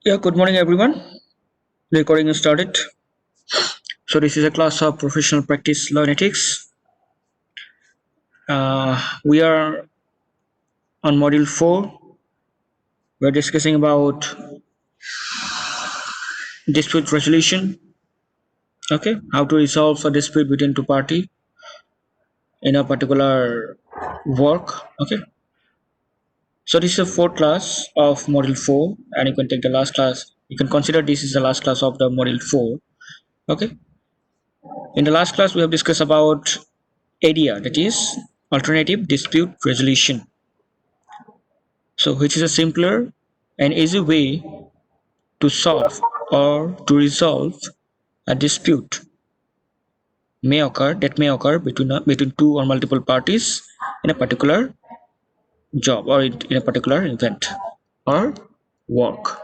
Yeah, good morning, everyone. Recording is started. So this is a class of professional practice law and ethics. We are on module 4. We're discussing about dispute resolution. Okay, how to resolve a dispute between two party in a particular work. Okay, so this is the fourth class of module 4, and you can take the last class. You can consider this is the last class of the module 4. Okay, in the last class we have discussed about ADR, that is alternative dispute resolution. So, which is a simpler and easy way to solve or to resolve a dispute may occur between two or multiple parties in a particular job or in a particular event or work.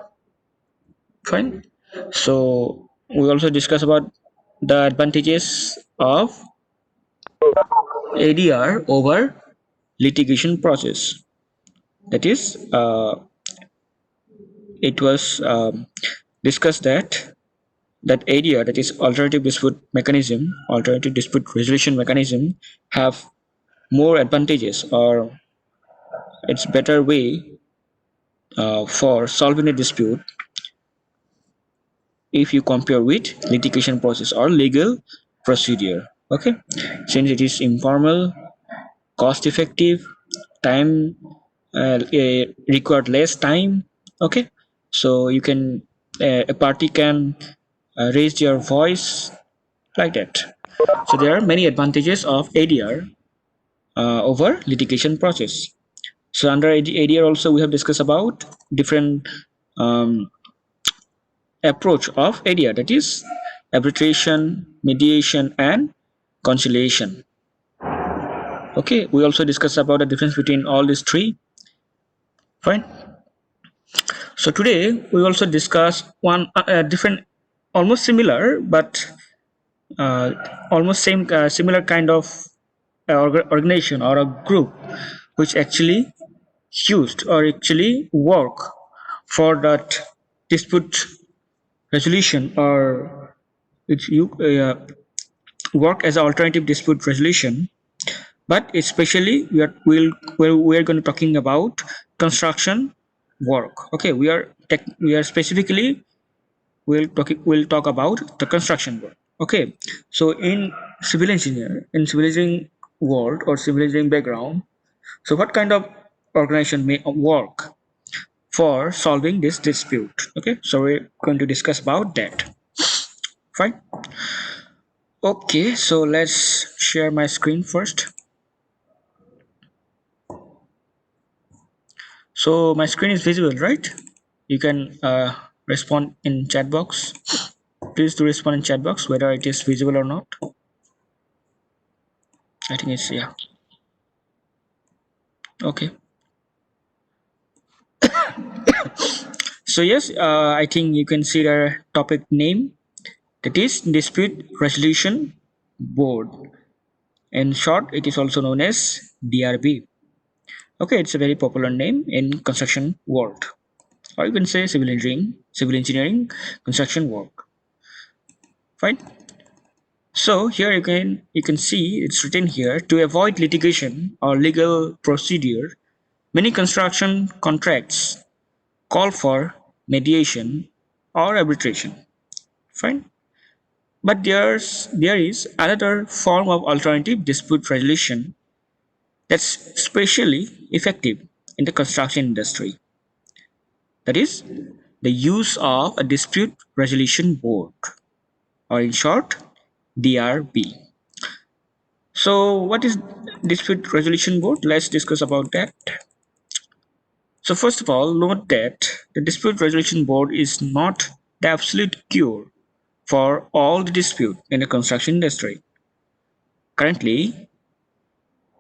Fine. So we also discuss about the advantages of ADR over litigation process. That is, it was discussed that area, that is alternative dispute resolution mechanism, have more advantages, or it's better way for solving a dispute if you compare with litigation process or legal procedure. Okay, since it is informal, cost effective, time required less time. Okay, so you can a party can raise their voice like that. So there are many advantages of ADR over litigation process. So under ADR also we have discussed about different um, approach of ADR, that is arbitration, mediation, and conciliation. Okay, we also discussed about the difference between all these three. Fine. So today we also discuss one different, almost similar, but uh, almost similar kind of organization or a group which actually used or actually work for that dispute resolution, or which you work as an alternative dispute resolution. But especially we are going to talking about construction work. Okay, we are specifically we'll talk about the construction work. Okay, so in civil engineering world or civil engineering background, so what kind of organization may work for solving this dispute? Okay, so we're going to discuss about that. Fine. Okay, so let's share my screen first. So my screen is visible, right? You can respond in chat box. Please do respond in chat box whether it is visible or not. I think it's, yeah. Okay. So yes, I think you can see the topic name, that is dispute resolution board. In short, it is also known as DRB. Okay, it's a very popular name in construction world, or you can say civil engineering construction work. Fine. So here you can see it's written here, to avoid litigation or legal procedure, many construction contracts call for mediation or arbitration. Fine. But there is another form of alternative dispute resolution that's especially effective in the construction industry. That is the use of a dispute resolution board, or in short, DRB. So what is dispute resolution board? Let's discuss about that. So first of all, note that the dispute resolution board is not the absolute cure for all the dispute in the construction industry. Currently,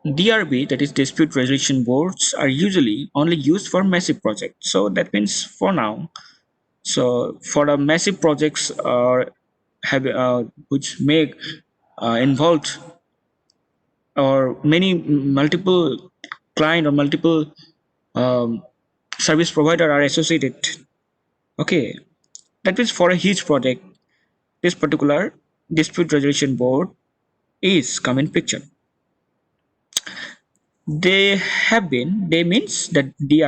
DRB, that is dispute resolution boards, are usually only used for massive projects. So that means for now, so for the massive projects have which make involved or many multiple client or multiple um, service provider are associated. Okay, that means for a huge project, this particular dispute resolution board is come in picture. They means that the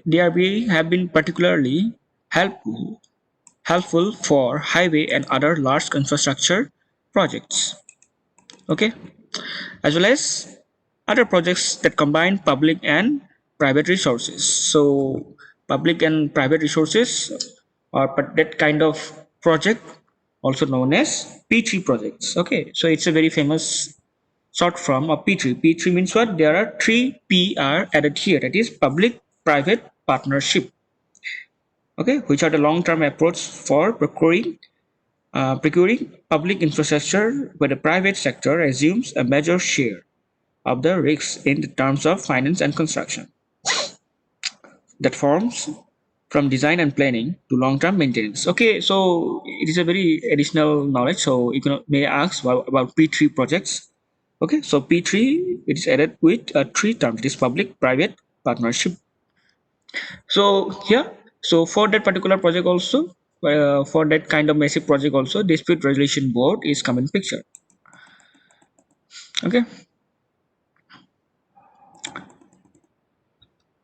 DRB have been particularly helpful for highway and other large infrastructure projects. Okay, as well as other projects that combine public and private resources. So public and private resources are that kind of project also known as P3 projects. Okay, so it's a very famous short form of P3. P3 means what? There are three P are added here, that is public private partnership. Okay, which are the long-term approach for procuring public infrastructure where the private sector assumes a major share of the risks in terms of finance and construction that forms from design and planning to long-term maintenance. Okay, so it is a very additional knowledge. So you can may ask about P3 projects. Okay, so P3 it is added with three terms. It is public, private, partnership. So here, so for that particular project also, for that kind of massive project also, dispute resolution board is come in picture. Okay,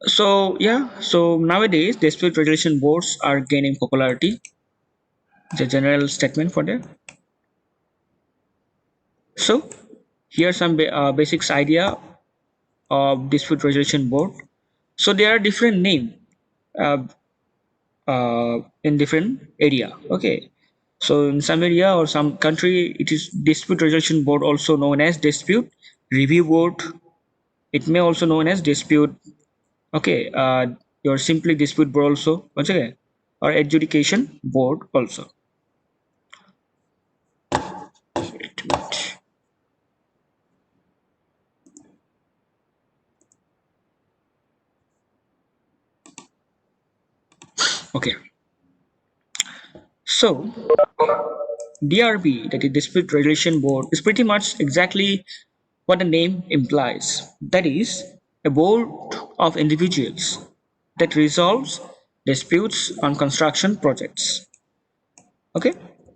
so yeah, so nowadays dispute resolution boards are gaining popularity. The general statement for that. So here are some basics idea of dispute resolution board. So there are different name uh, in different area. Okay, so in some area or some country, it is dispute resolution board, also known as dispute review board. It may also known as dispute. Okay, your simply dispute board also. Once again, or adjudication board also. Wait a minute. Okay, so DRB, that is Dispute Resolution Board, is pretty much exactly what the name implies. That is, a board of individuals that resolves disputes on construction projects. Okay,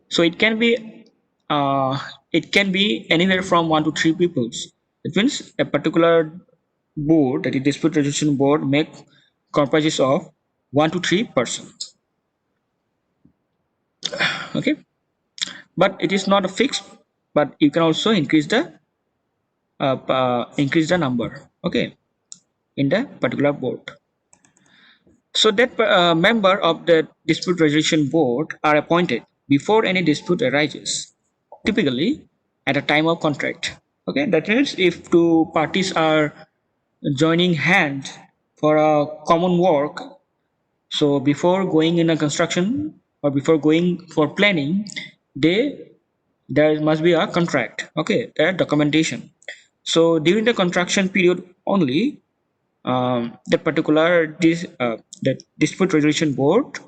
so uh, it can be anywhere from one to three peoples. It means a particular board, that is dispute resolution board, make comprises of one to three persons. Okay, but it is not a fixed. But you can also increase the number. Okay, in the particular board. So that member of the dispute resolution board are appointed before any dispute arises, typically at a time of contract. Okay, that means if two parties are joining hand for a common work, so before going in a construction or before going for planning, they there must be a contract. Okay, there documentation. So during the construction period only, that dispute resolution board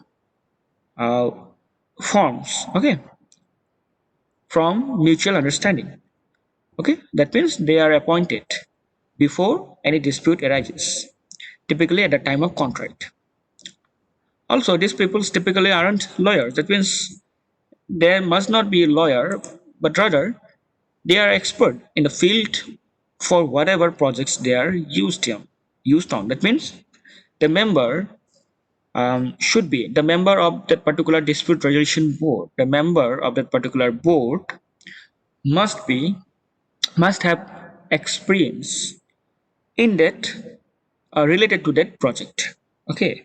uh, forms, okay, from mutual understanding. Okay, that means they are appointed before any dispute arises, typically at the time of contract. Also, these people typically aren't lawyers. That means they must not be a lawyer, but rather they are expert in the field for whatever projects they are used on. That means the member should be the member of that particular dispute resolution board. The member of that particular board must be must have experience in that related to that project. Okay,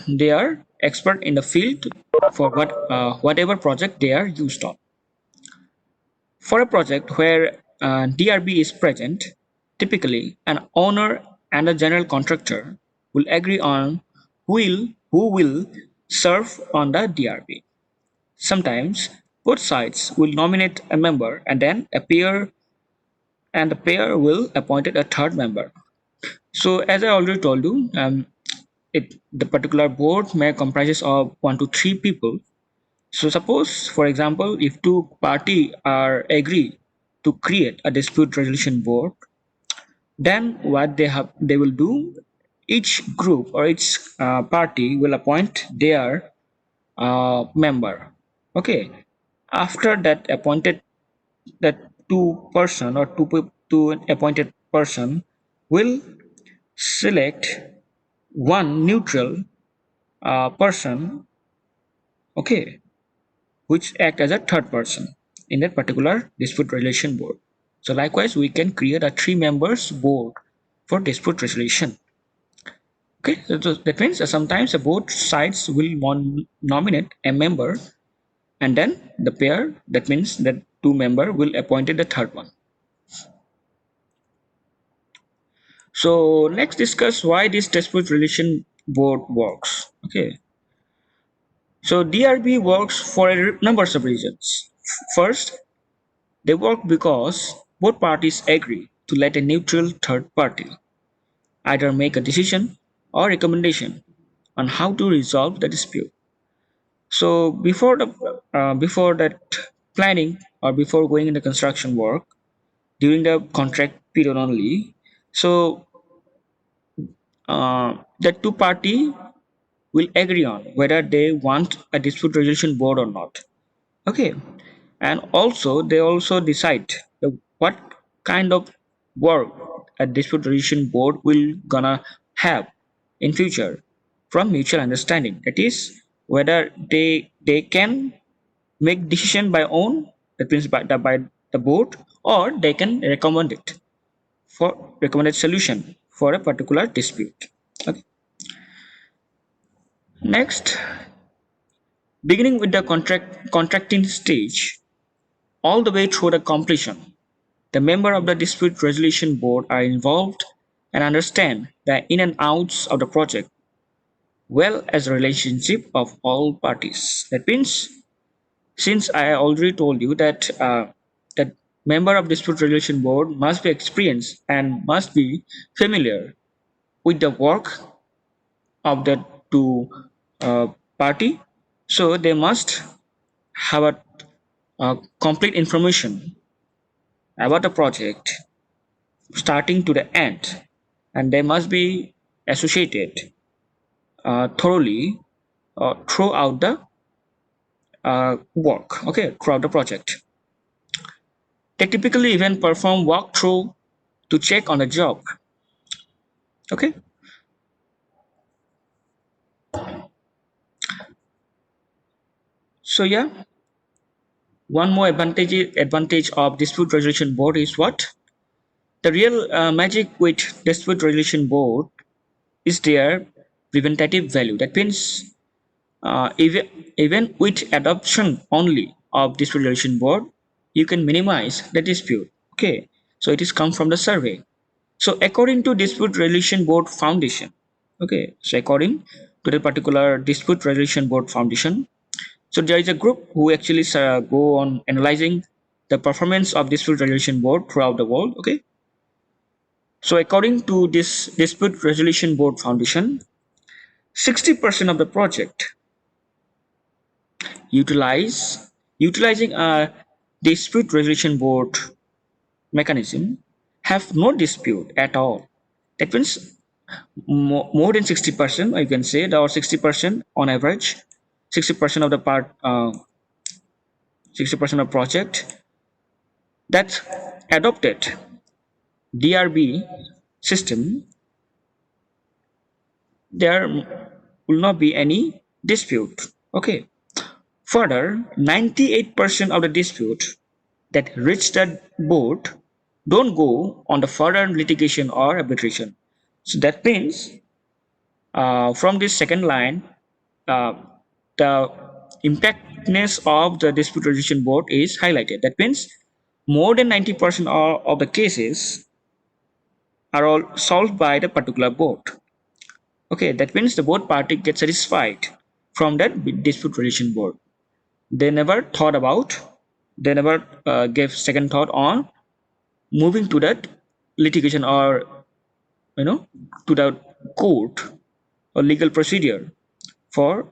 they are expert in the field for whatever project they are used on. For a project where DRB is present, typically an owner and a general contractor will agree on who will serve on the DRB. Sometimes both sides will nominate a member and the pair will appoint a third member. So as I already told you, the particular board may comprises of one to three people. So suppose, for example, if two party are agree to create a dispute resolution board, then what they will do each group or each party will appoint their member. Okay, after that appointed, that two person or two appointed person will select one neutral person, okay, which act as a third person in that particular dispute resolution board. So likewise, we can create a three members board for dispute resolution. Okay, so that means sometimes both sides will nominate a member, and then the pair, that means that two member will appointed the third one. So let's discuss why this dispute resolution board works. Okay, so DRB works for a number of reasons. First, they work because both parties agree to let a neutral third party either make a decision or recommendation on how to resolve the dispute. So before that planning or before going into construction work, during the contract period only, so the two party will agree on whether they want a dispute resolution board or not. Okay, and also they also decide what kind of work a dispute resolution board will gonna have in future from mutual understanding. That is, whether they can make decision by own, that means by the board, or they can recommend it for recommended solution for a particular dispute. Okay. Next, beginning with the contracting stage all the way through the completion, the member of the dispute resolution board are involved and understand the in and outs of the project well as the relationship of all parties. That means, since I already told you that that member of dispute resolution board must be experienced and must be familiar with the work of the two uh, party, so they must have complete information about the project starting to the end, and they must be associated thoroughly throughout the work, okay, throughout the project. They typically even perform walkthrough to check on the job. Okay, so yeah, one more advantage of dispute resolution board is what? The real magic with dispute resolution board is their preventative value. That means even with adoption only of dispute resolution board, you can minimize the dispute. Okay, so it is come from the survey. So according to dispute resolution board foundation, okay, so according to the particular dispute resolution board foundation, so there is a group who actually go on analyzing the performance of dispute resolution board throughout the world. Okay, so according to this dispute resolution board foundation, 60% of the project utilizing a dispute resolution board mechanism have no dispute at all. That means more than 60%, I can say, or 60% on average, 60% of the 60% of project that adopted DRB system, there will not be any dispute. Okay. Further, 98% of the dispute that reach the board don't go on the further litigation or arbitration. So that means from this second line, uh, the impactness of the dispute resolution board is highlighted. That means more than 90% of the cases are all solved by the particular board. Okay, that means the both party get satisfied from that dispute resolution board. They never thought about, they never gave second thought on moving to that litigation or to the court or legal procedure for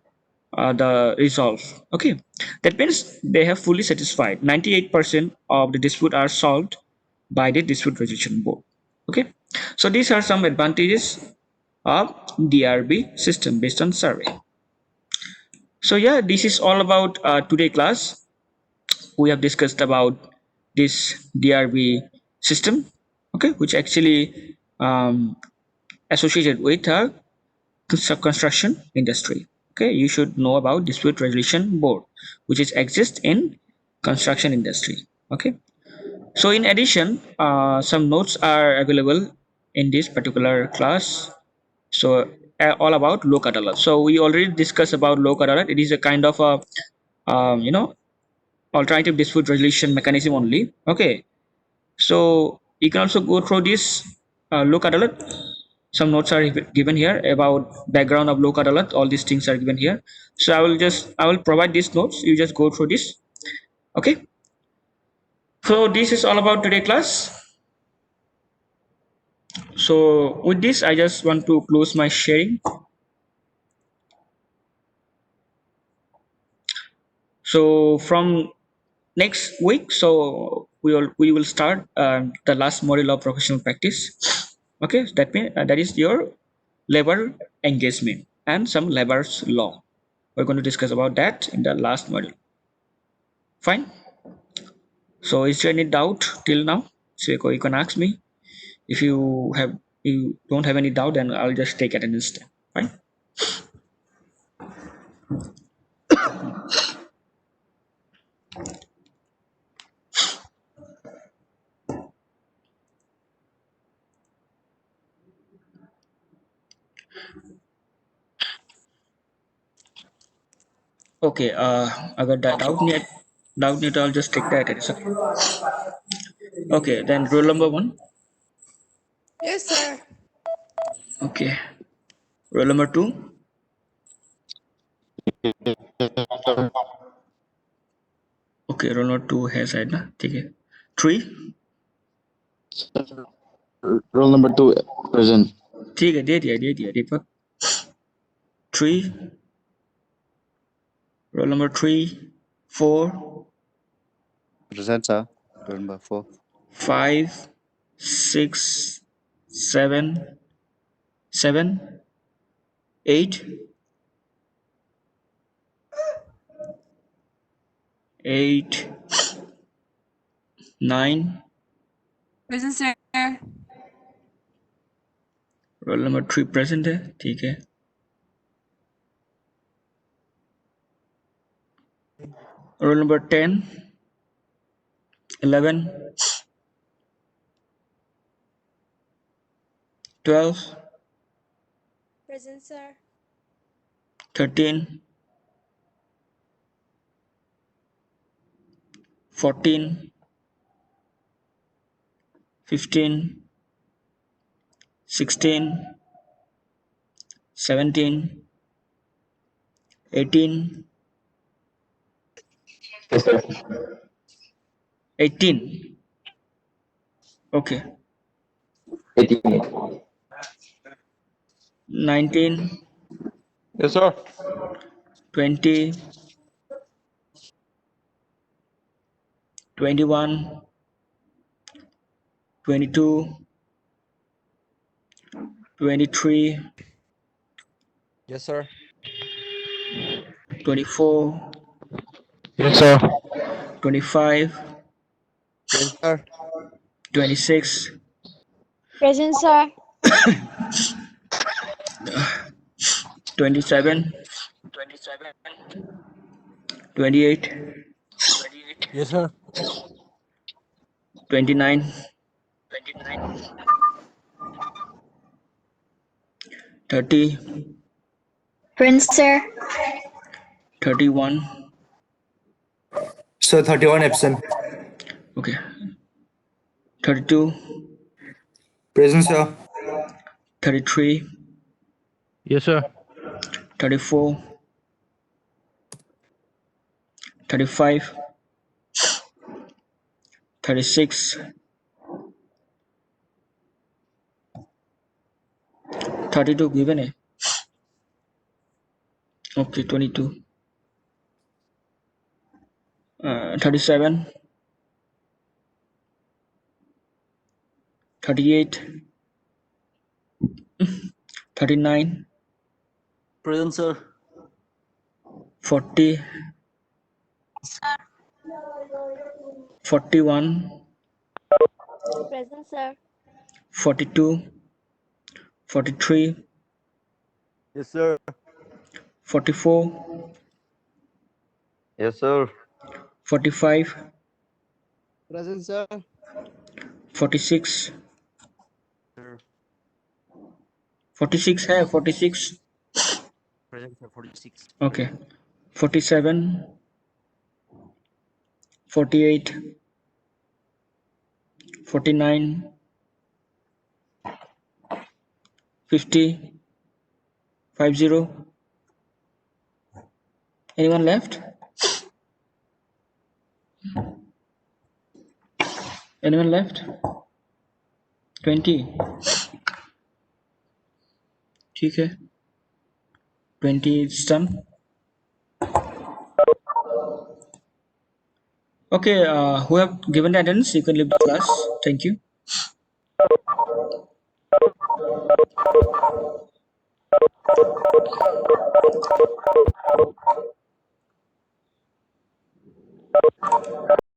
the resolve. Okay, that means they have fully satisfied. 98% of the dispute are solved by the dispute resolution board. Okay, so these are some advantages of DRB system based on survey. So yeah, this is all about today class. We have discussed about this DRB system, okay, which actually associated with construction industry. Okay, you should know about dispute resolution board, which is exist in construction industry. Okay, so in addition, some notes are available in this particular class. So all about low adalat. So we already discussed about low adalat. It is a kind of a you know alternative dispute resolution mechanism only. Okay, so you can also go through this low adalat. Some notes are given here about background of low adalat. All these things are given here. So I will provide these notes. You just go through this. Okay. So this is all about today class. So with this, I just want to close my sharing. So from next week, so we will start the last module of professional practice. Okay, that means that is your labor engagement and some labor's law. We're going to discuss about that in the last module. Fine. So is there any doubt till now? So you can ask me. If you don't have any doubt, then I'll just take attendance step. Fine. Okay. Agar doubt need I'll just take the attendance. Okay. Okay. Then rule number one. Yes, sir. Okay. Rule number two. Okay. Rule number two has had na. Okay. Three. Roll number 2, present. ठीक है दे दिया दीपक. Three. Roll number three. Four. Present, sir. Roll number 4. 5, 6, 7, 8, 8, 9. Present, sir. Roll number 3 present है. ठीक है. Roll number 10, 11, 12, Present, sir. 13, 14, 15, 16, 17, 18, 18. Okay. 18. 19, Yes, sir. 20, 21, 22, 23, Yes, sir. 24, Yes, sir. 25, Present, sir. 26, Present, sir. 27, 28, Yes, sir. 29, 30, Present, sir. 31. Sir, 31 absent. Okay. 32, Present, sir. 33, Yes, sir. 34, 35, 36, 32 given है. Okay, 22, 37, 38, 39, Present, sir. 40, 41, Present, sir. 42, 43, Yes, sir. 44, Yes, sir. 45, Present, sir. 46, Sir. 46 है 46. Present, sir. 46. Okay. 47, 48, 49, 50, 50. Anyone left? Anyone left? 20. ठीक है. 20 is done. Okay, who have given the attendance, you can leave the class. Thank you.